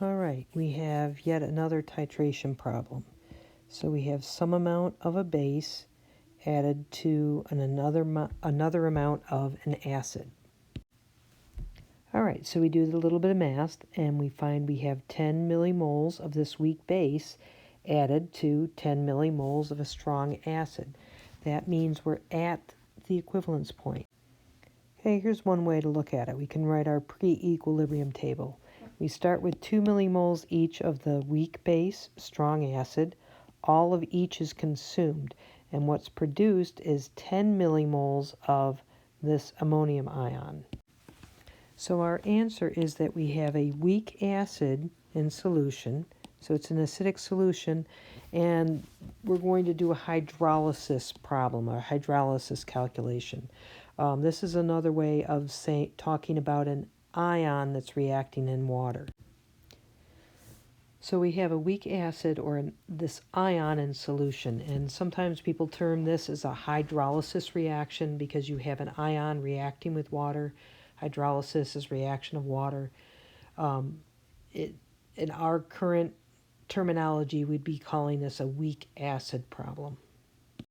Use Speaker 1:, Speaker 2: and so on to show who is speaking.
Speaker 1: All right, we have yet another titration problem. So we have some amount of a base added to another amount of an acid. All right, so we do a little bit of math, and we find we have 10 millimoles of this weak base added to 10 millimoles of a strong acid. That means we're at the equivalence point. Okay, here's one way to look at it. We can write our pre-equilibrium table. We start with 2 millimoles each of the weak base, strong acid. All of each is consumed, and what's produced is 10 millimoles of this ammonium ion. So our answer is that we have a weak acid in solution, so it's an acidic solution, and we're going to do a hydrolysis problem, or hydrolysis calculation. This is another way of talking about an ion that's reacting in water. So we have a weak acid, or this ion in solution, and sometimes people term this as a hydrolysis reaction because you have an ion reacting with water. Hydrolysis is reaction of water. In our current terminology, we'd be calling this a weak acid problem.